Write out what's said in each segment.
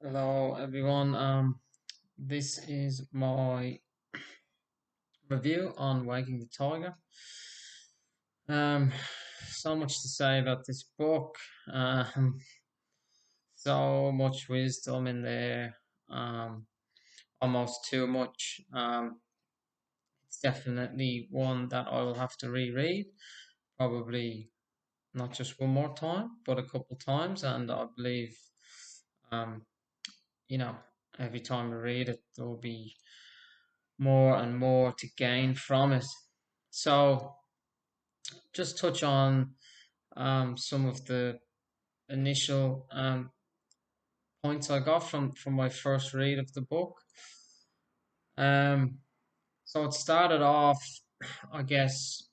Hello everyone. This is my review on Waking the Tiger. Um, so much to say about this book. Um, so much wisdom in there. Um, Almost too much. It's definitely one that I will have to reread. Probably not just one more time, but a couple times. And I believe, um, you know, every time I read it, there will be more and more to gain from it. So, just touch on some of the initial points I got from my first read of the book. Um, so it started off, I guess,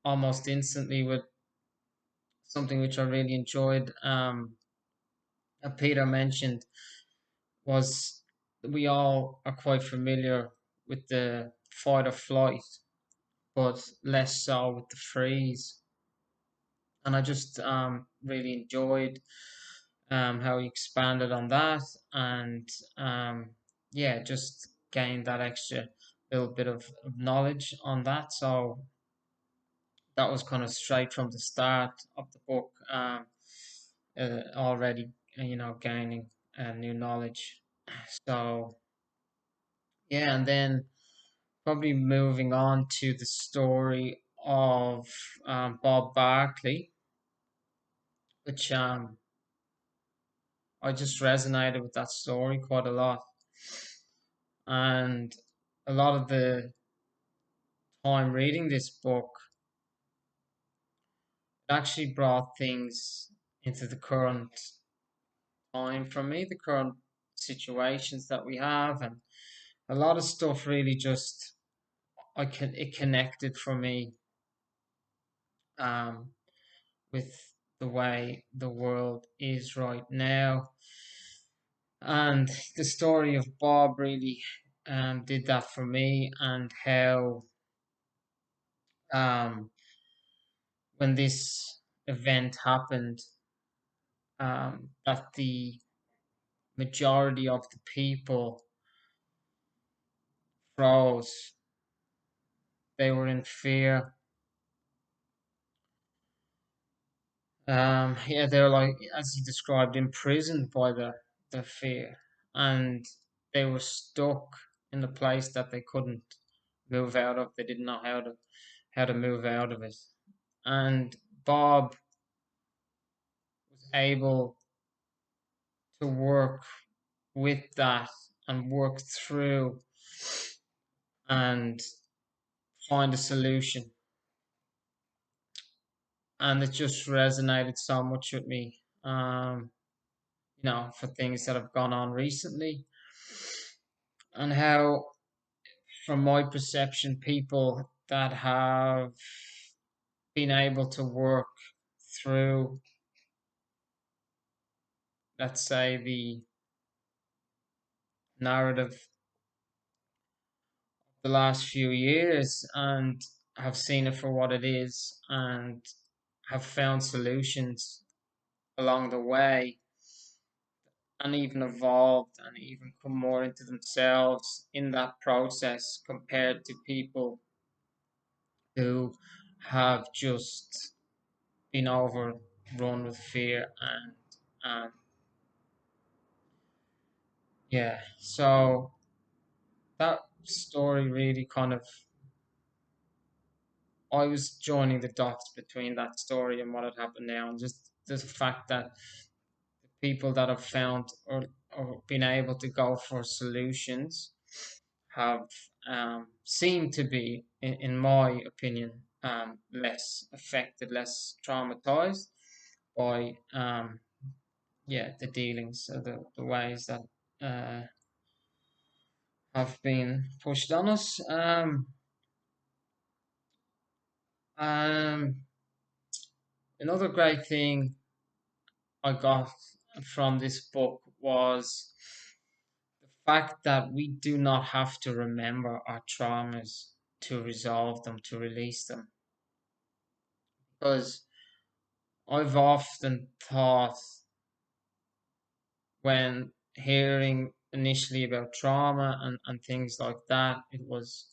almost instantly with something which I really enjoyed. That Peter mentioned was we all are quite familiar with the fight or flight, but less so with the freeze. And I just really enjoyed how he expanded on that, and yeah, just gained that extra little bit of knowledge on that. So that was kind of straight from the start of the book, already gaining new knowledge. So yeah, and then probably moving on to the story of Bob Barkley, which I just resonated with that story quite a lot. And a lot of the time reading this book, it actually brought things into the current time for me, the current situations that we have, and a lot of stuff really just it connected for me um, with the way the world is right now. And the story of Bob really did that for me, and how um, when this event happened, that the majority of the people froze. They were in fear. Yeah, they were like, as he described, imprisoned by their fear, and they were stuck in the place that they couldn't move out of. They didn't know how to move out of it. And Bob was able to work with that and work through and find a solution. And it just resonated so much with me, for things that have gone on recently, and how, from my perception, people that have been able to work through, let's say, the narrative the last few years, and have seen it for what it is, and have found solutions along the way, and even evolved and even come more into themselves in that process, compared to people who have just been overrun with fear. And um, yeah, so that story really kind of, I was joining the dots between that story and what had happened now, and just the fact that the people that have found, or been able to go for solutions, have seemed to be, in my opinion, less affected, less traumatized by yeah, the dealings, the ways that uh, have been pushed on us. Um, Another great thing I got from this book was the fact that we do not have to remember our traumas to resolve them, to release them. Because I've often thought, when hearing initially about trauma and things like that, it was,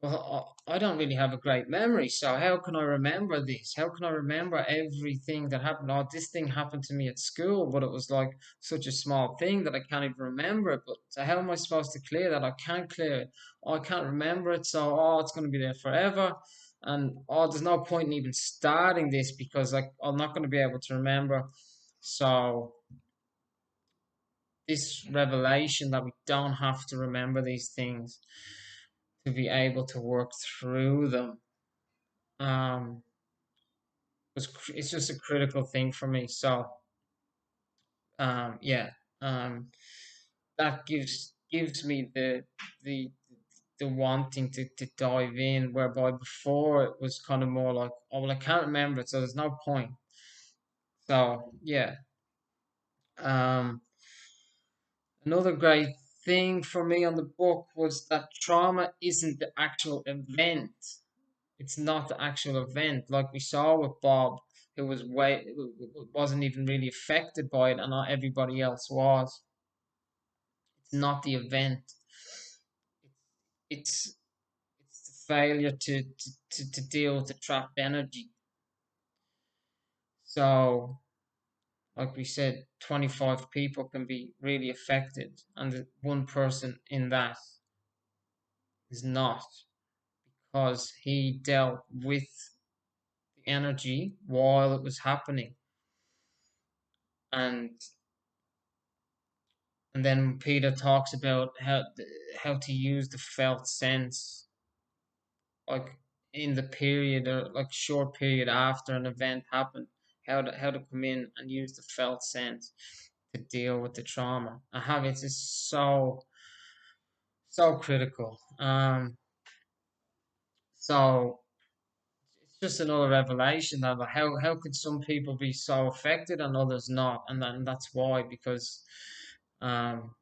well, I don't really have a great memory, so how can I remember this? How can I remember everything that happened? Oh, this thing happened to me at school, but it was like such a small thing that I can't even remember it. But so how am I supposed to clear that? I can't clear it. I can't remember it, so it's going to be there forever. And there's no point in even starting this because like I'm not going to be able to remember. So this revelation that we don't have to remember these things to be able to work through them. Um, it's just a critical thing for me. So yeah, um, that gives me the the wanting to dive in. Whereby before it was kind of more like, oh well, I can't remember it, so there's no point. So yeah, um, another great thing for me on the book was that trauma isn't the actual event. It's not the actual event, like we saw with Bob, who wasn't even really affected by it, and not everybody else was. It's not the event. It's it's the failure to deal with the trapped energy. So, like we said, 25 people can be really affected, and the one person in that is not, because he dealt with the energy while it was happening, and And then Peter talks about how to use the felt sense, like in the period or like short period after an event happened, how to come in and use the felt sense to deal with the trauma. I have It's just so critical. So it's just another revelation that how could some people be so affected and others not, and that's why, because um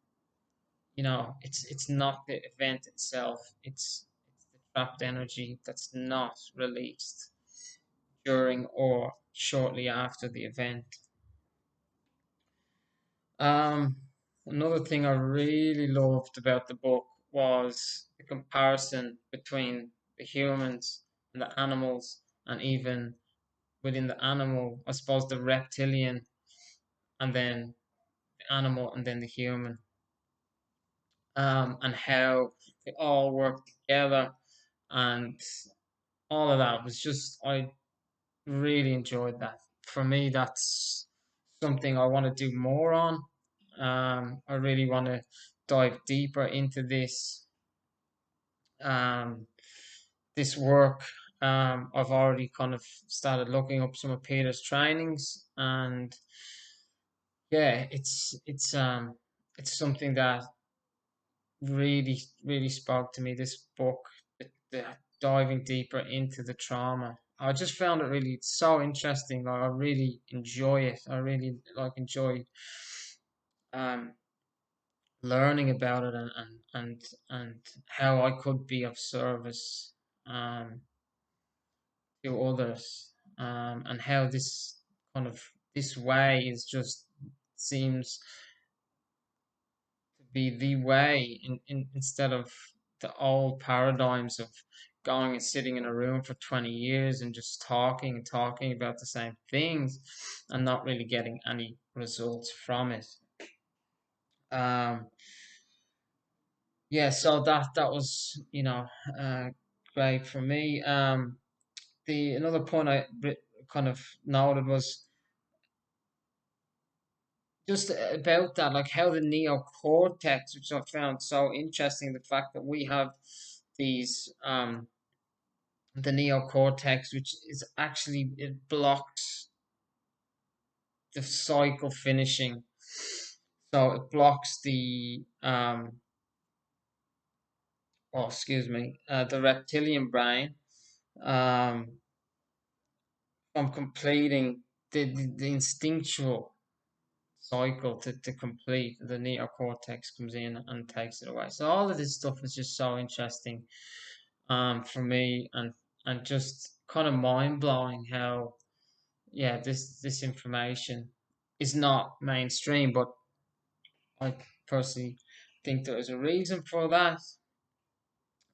it's not the event itself, it's the trapped energy that's not released during or shortly after the event. um Another thing I really loved about the book was the comparison between the humans and the animals, and even within the animal, I suppose, the reptilian, and then the animal, and then the human, and how they all work together, and all of that was just, I really enjoyed that. For me, that's something I want to do more on. I really want to dive deeper into um, this work. I've already kind of started looking up some of Peter's trainings, and yeah, it's something that really spoke to me. This book, the diving deeper into the trauma. I just found it really so interesting. Like I really enjoy it. I really like enjoy um learning about it, and how I could be of service um to others, and how this kind of this way is just seems to be the way, instead of the old paradigms of going and sitting in a room for 20 years and just talking and talking about the same things and not really getting any results from it. Um, yeah, so that was, uh, great for me. The Another point kind of noted was just about that, like how the neocortex, which I found so interesting, the fact that we have these the neocortex, which is actually, it blocks the cycle finishing. So it blocks the reptilian brain um, from completing the instinctual cycle to complete. The neocortex comes in and takes it away. So all of this stuff is just so interesting for me, and just kind of mind blowing how, yeah, this information is not mainstream, but I personally think there is a reason for that.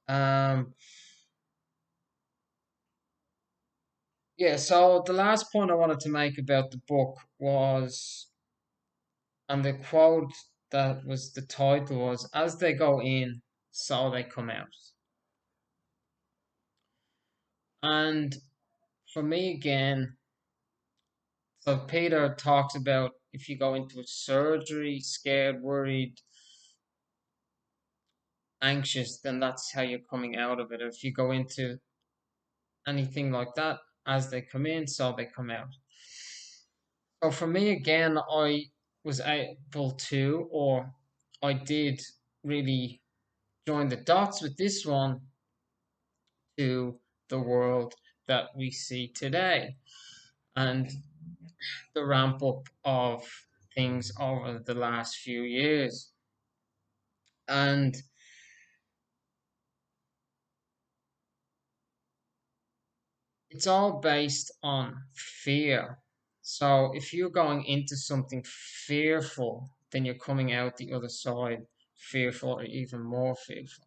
Um, yeah, so the last point I wanted to make about the book was, and the quote that was the title was, "As they go in, so they come out." And for me, again, so Peter talks about if you go into a surgery scared, worried, anxious, then that's how you're coming out of it. If you go into anything like that, as they come in, so they come out. So for me, again, I was able to, or I did really join the dots with this one to the world that we see today and the ramp up of things over the last few years. And it's all based on fear. So if you're going into something fearful, then you're coming out the other side fearful or even more fearful.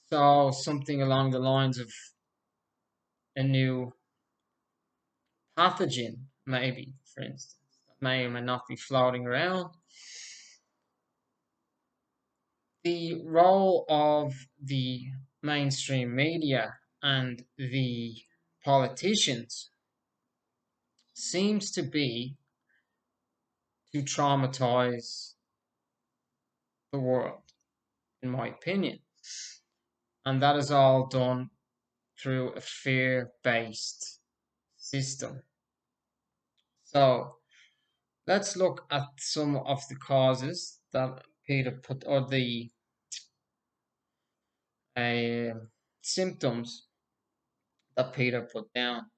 So something along the lines of a new pathogen, maybe, for instance, that may or may not be floating around. The role of the mainstream media and the politicians seems to be to traumatize the world, in my opinion. And that is all done through a fear based system. So let's look at some of the causes that Peter put, or the uh, symptoms that Peter put down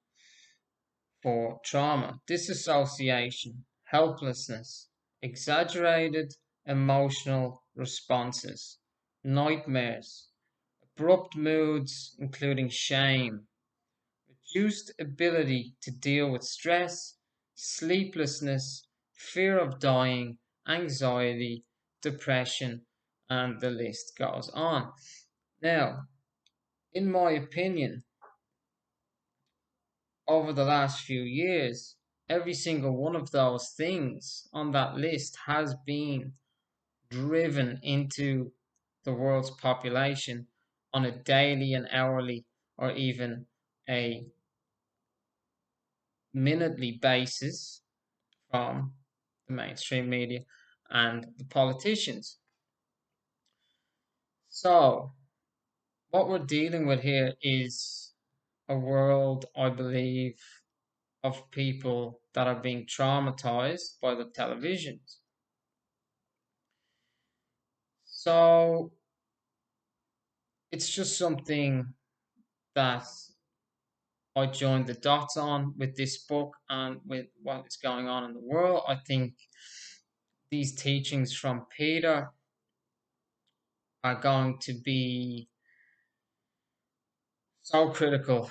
for trauma: disassociation, helplessness, exaggerated emotional responses, nightmares, abrupt moods, including shame, reduced ability to deal with stress, sleeplessness, fear of dying, anxiety, depression, and the list goes on. Now, in my opinion, over the last few years, every single one of those things on that list has been driven into the world's population on a daily and hourly or even a minutely basis from the mainstream media and the politicians. So, what we're dealing with here is a world, I believe, of people that are being traumatized by the televisions. So, it's just something that I joined the dots on with this book and with what is going on in the world. I think these teachings from Peter are going to be so critical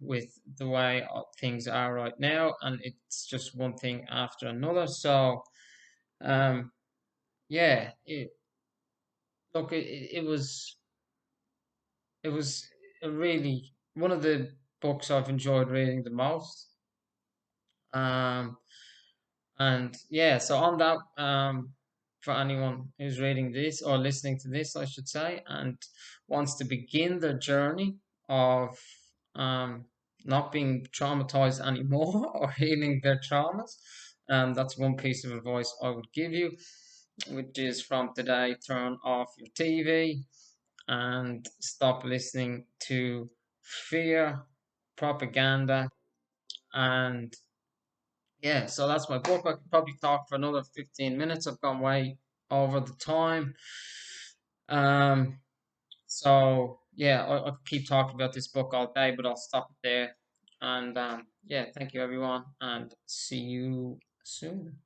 with the way things are right now, and it's just one thing after another. So, um, yeah, look, it was a really one of the books I've enjoyed reading the most. Um, And yeah, so on that, for anyone who's reading this or listening to this, I should say, and wants to begin their journey of um, not being traumatized anymore or healing their traumas, that's one piece of advice I would give you, which is from today, turn off your TV and stop listening to fear, propaganda, and yeah, so that's my book. I could probably talk for another 15 minutes. I've gone way over the time. Um, so yeah, I could keep talking about this book all day, but I'll stop it there. And yeah, thank you everyone, and see you soon.